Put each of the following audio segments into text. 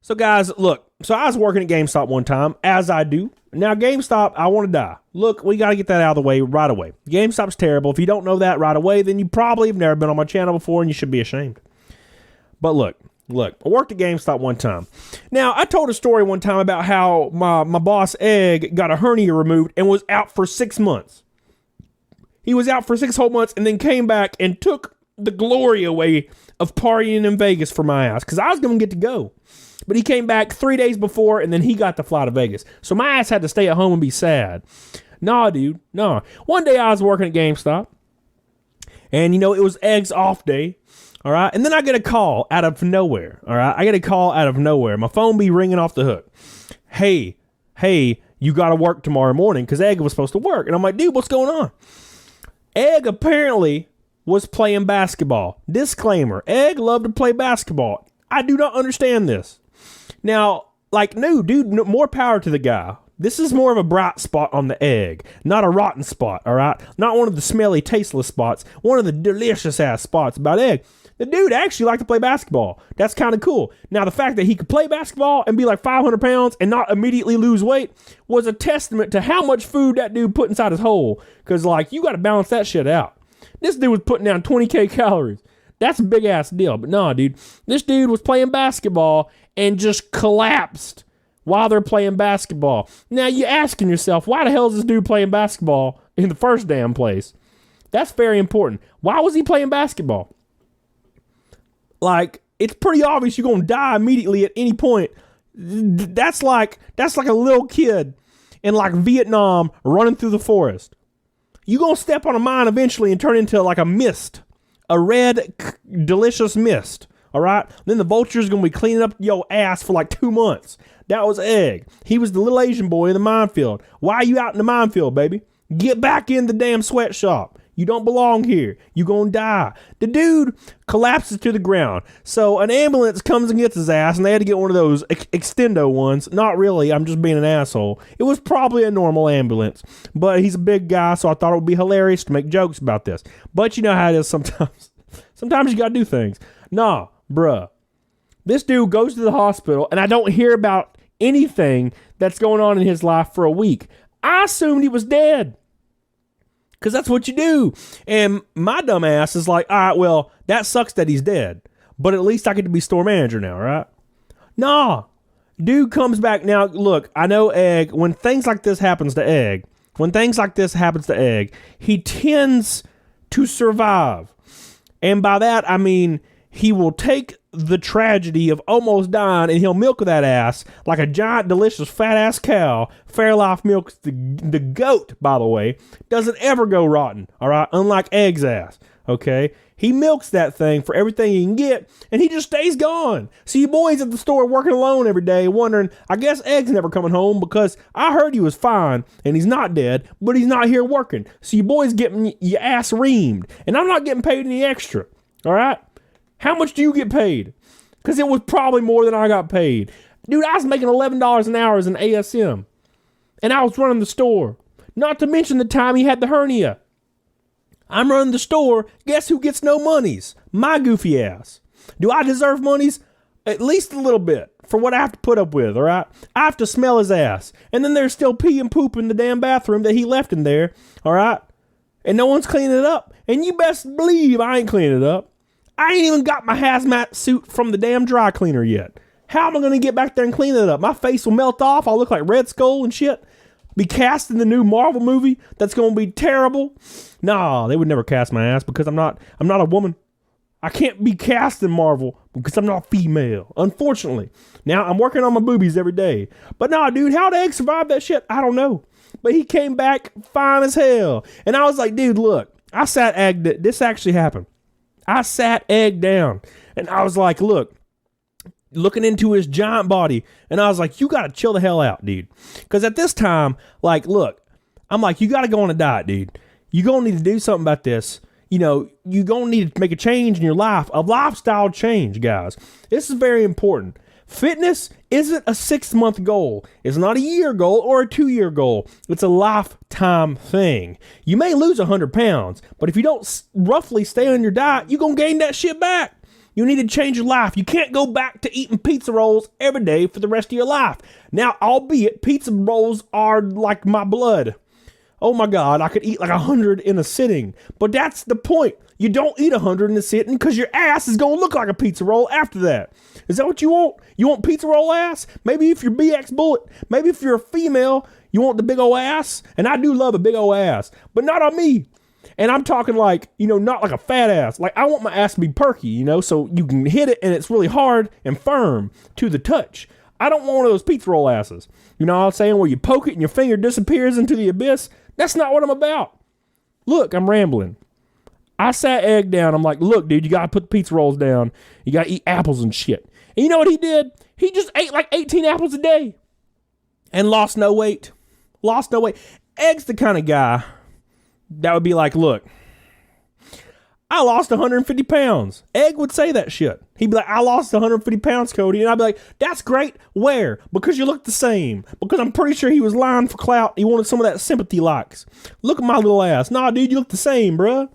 So guys, look, I was working at GameStop one time, as I do. Now GameStop, I want to die. Look, we got to get that out of the way right away. GameStop's terrible. If you don't know that right away, then you probably have never been on my channel before and you should be ashamed. But look, I worked at GameStop one time. Now, I told a story one time about how my boss, Egg, got a hernia removed and was out for 6 months. He was out for 6 whole months and then came back and took the glory away of partying in Vegas for my ass because I was going to get to go. But he came back 3 days before, and then he got to fly to Vegas. So my ass had to stay at home and be sad. Nah, dude, nah. One day I was working at GameStop, and, it was Egg's off day, all right? And then I get a call out of nowhere, all right? I get a call out of nowhere. My phone be ringing off the hook. Hey, you got to work tomorrow morning because Egg was supposed to work. And I'm like, dude, what's going on? Egg apparently was playing basketball. Disclaimer, Egg loved to play basketball. I do not understand this. Now, no, dude, more power to the guy. This is more of a bright spot on the Egg, not a rotten spot, all right? Not one of the smelly, tasteless spots, one of the delicious-ass spots about Egg. The dude actually liked to play basketball. That's kind of cool. Now, the fact that he could play basketball and be like 500 pounds and not immediately lose weight was a testament to how much food that dude put inside his hole. Because, you got to balance that shit out. This dude was putting down 20K calories. That's a big ass deal. But nah, dude, this dude was playing basketball and just collapsed while they're playing basketball. Now you're asking yourself, why the hell is this dude playing basketball in the first damn place? That's very important. Why was he playing basketball? It's pretty obvious you're going to die immediately at any point. That's like a little kid in Vietnam running through the forest. You're going to step on a mine eventually and turn into a mist. A red, delicious mist, all right? Then the vulture's going to be cleaning up your ass for 2 months. That was Egg. He was the little Asian boy in the minefield. Why are you out in the minefield, baby? Get back in the damn sweatshop. You don't belong here. You gonna die. The dude collapses to the ground. So an ambulance comes and gets his ass, and they had to get one of those extendo ones. Not really. I'm just being an asshole. It was probably a normal ambulance, but he's a big guy, so I thought it would be hilarious to make jokes about this. But you know how it is sometimes. Sometimes you gotta do things. Nah, bruh. This dude goes to the hospital, and I don't hear about anything that's going on in his life for a week. I assumed he was dead. Because that's what you do. And my dumb ass is like, all right, well, that sucks that he's dead. But at least I get to be store manager now, right? Nah. Dude comes back. Now, look, I know Egg, when things like this happens to Egg, he tends to survive. And by that, I mean, he will take the tragedy of almost dying and he'll milk that ass like a giant, delicious, fat-ass cow. Fairlife milks the goat, by the way, doesn't ever go rotten, all right? Unlike Egg's ass, okay? He milks that thing for everything he can get, and he just stays gone. So you boys at the store working alone every day wondering, I guess Egg's never coming home because I heard he was fine, and he's not dead, but he's not here working. So you boys getting your ass reamed, and I'm not getting paid any extra, all right? How much do you get paid? Because it was probably more than I got paid. Dude, I was making $11 an hour as an ASM. And I was running the store. Not to mention the time he had the hernia. I'm running the store. Guess who gets no monies? My goofy ass. Do I deserve monies? At least a little bit for what I have to put up with, all right? I have to smell his ass. And then there's still pee and poop in the damn bathroom that he left in there, all right? And no one's cleaning it up. And you best believe I ain't cleaning it up. I ain't even got my hazmat suit from the damn dry cleaner yet. How am I going to get back there and clean it up? My face will melt off. I'll look like Red Skull and shit. Be cast in the new Marvel movie that's going to be terrible. Nah, they would never cast my ass because I'm not a woman. I can't be cast in Marvel because I'm not female, unfortunately. Now, I'm working on my boobies every day. But nah, dude, how the Egg survived that shit? I don't know. But he came back fine as hell. And I was like, dude, look, I sat Egg. This actually happened. I sat Egg down and I was like, look, looking into his giant body. And I was like, you got to chill the hell out, dude. Because at this time, look, I'm like, you got to go on a diet, dude. You're going to need to do something about this. You're going to need to make a change in your life, a lifestyle change, guys. This is very important. Fitness isn't a 6-month goal. It's not a year goal or a 2-year goal. It's a lifetime thing. You may lose 100 pounds, but if you don't roughly stay on your diet, you're going to gain that shit back. You need to change your life. You can't go back to eating pizza rolls every day for the rest of your life. Now, albeit pizza rolls are like my blood. Oh my God, I could eat like 100 in a sitting. But that's the point. You don't eat 100 in a sitting because your ass is going to look like a pizza roll after that. Is that what you want? You want pizza roll ass? Maybe if you're BX Bullet, maybe if you're a female, you want the big old ass. And I do love a big old ass, but not on me. And I'm talking like, not like a fat ass. Like I want my ass to be perky, so you can hit it and it's really hard and firm to the touch. I don't want one of those pizza roll asses. You know what I'm saying? Where you poke it and your finger disappears into the abyss. That's not what I'm about. Look, I'm rambling. I sat Egg down. I'm like, look, dude, you got to put the pizza rolls down. You got to eat apples and shit. And you know what he did? He just ate like 18 apples a day and lost no weight. Egg's the kind of guy that would be like, look, I lost 150 pounds. Egg would say that shit. He'd be like, I lost 150 pounds, Cody. And I'd be like, that's great. Where? Because you look the same. Because I'm pretty sure he was lying for clout. He wanted some of that sympathy likes. Look at my little ass. Nah, dude, you look the same, bruh.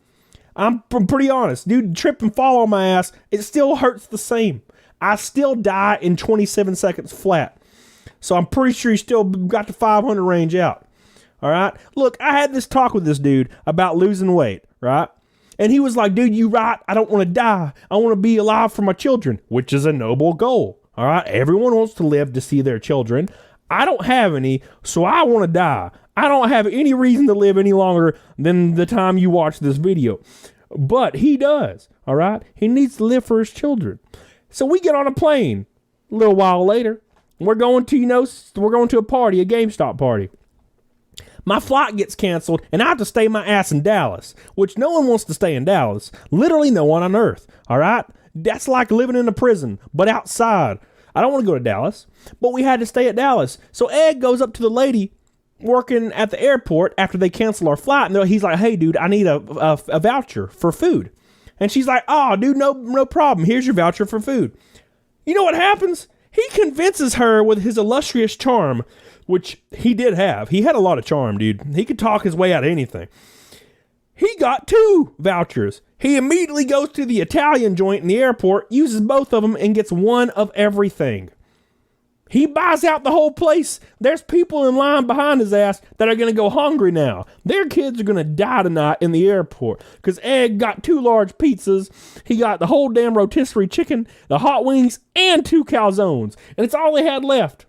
I'm pretty honest. Dude, trip and fall on my ass, it still hurts the same. I still die in 27 seconds flat. So I'm pretty sure he still got the 500 range out. All right. Look, I had this talk with this dude about losing weight, right? And he was like, dude, you right. I don't want to die. I want to be alive for my children, which is a noble goal. All right. Everyone wants to live to see their children. I don't have any, so I want to die. I don't have any reason to live any longer than the time you watch this video. But he does. All right. He needs to live for his children. So we get on a plane a little while later. We're going to a party, a GameStop party. My flight gets canceled, and I have to stay my ass in Dallas, which no one wants to stay in Dallas. Literally no one on earth, all right? That's like living in a prison, but outside. I don't want to go to Dallas, but we had to stay at Dallas. So Ed goes up to the lady working at the airport after they cancel our flight, and he's like, hey, dude, I need a voucher for food. And she's like, oh, dude, no problem. Here's your voucher for food. You know what happens? He convinces her with his illustrious charm, which he did have. He had a lot of charm, dude. He could talk his way out of anything. He got 2 vouchers. He immediately goes to the Italian joint in the airport, uses both of them, and gets one of everything. He buys out the whole place. There's people in line behind his ass that are going to go hungry now. Their kids are going to die tonight in the airport because Egg got 2 large pizzas. He got the whole damn rotisserie chicken, the hot wings, and 2 calzones. And it's all they had left.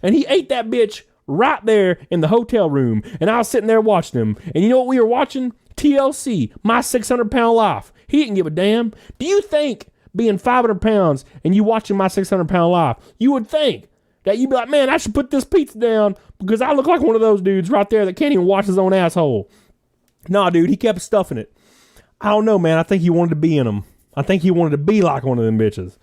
And he ate that bitch right there in the hotel room. And I was sitting there watching him. And you know what we were watching? TLC, My 600-Pound Life. He didn't give a damn. Do you think being 500 pounds and you watching My 600-Pound Life, you would think that you'd be like, man, I should put this pizza down because I look like one of those dudes right there that can't even wash his own asshole. Nah, dude, he kept stuffing it. I don't know, man. I think he wanted to be in them. I think he wanted to be like one of them bitches.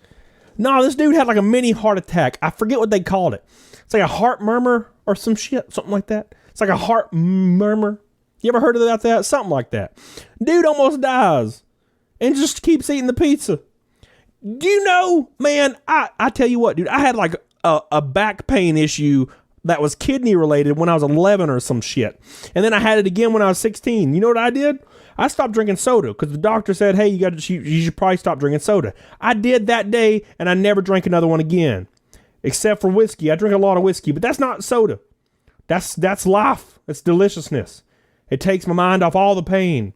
Nah, this dude had like a mini heart attack. I forget what they called it. It's like a heart murmur or some shit, something like that. It's like a heart murmur. You ever heard of that? Something like that. Dude almost dies and just keeps eating the pizza. Do you know, man, I tell you what, dude, I had like a back pain issue that was kidney related when I was 11 or some shit. And then I had it again when I was 16. You know what I did? I stopped drinking soda because the doctor said, hey, you should probably stop drinking soda. I did that day and I never drank another one again. Except for whiskey. I drink a lot of whiskey, but that's not soda. That's life. It's deliciousness. It takes my mind off all the pain.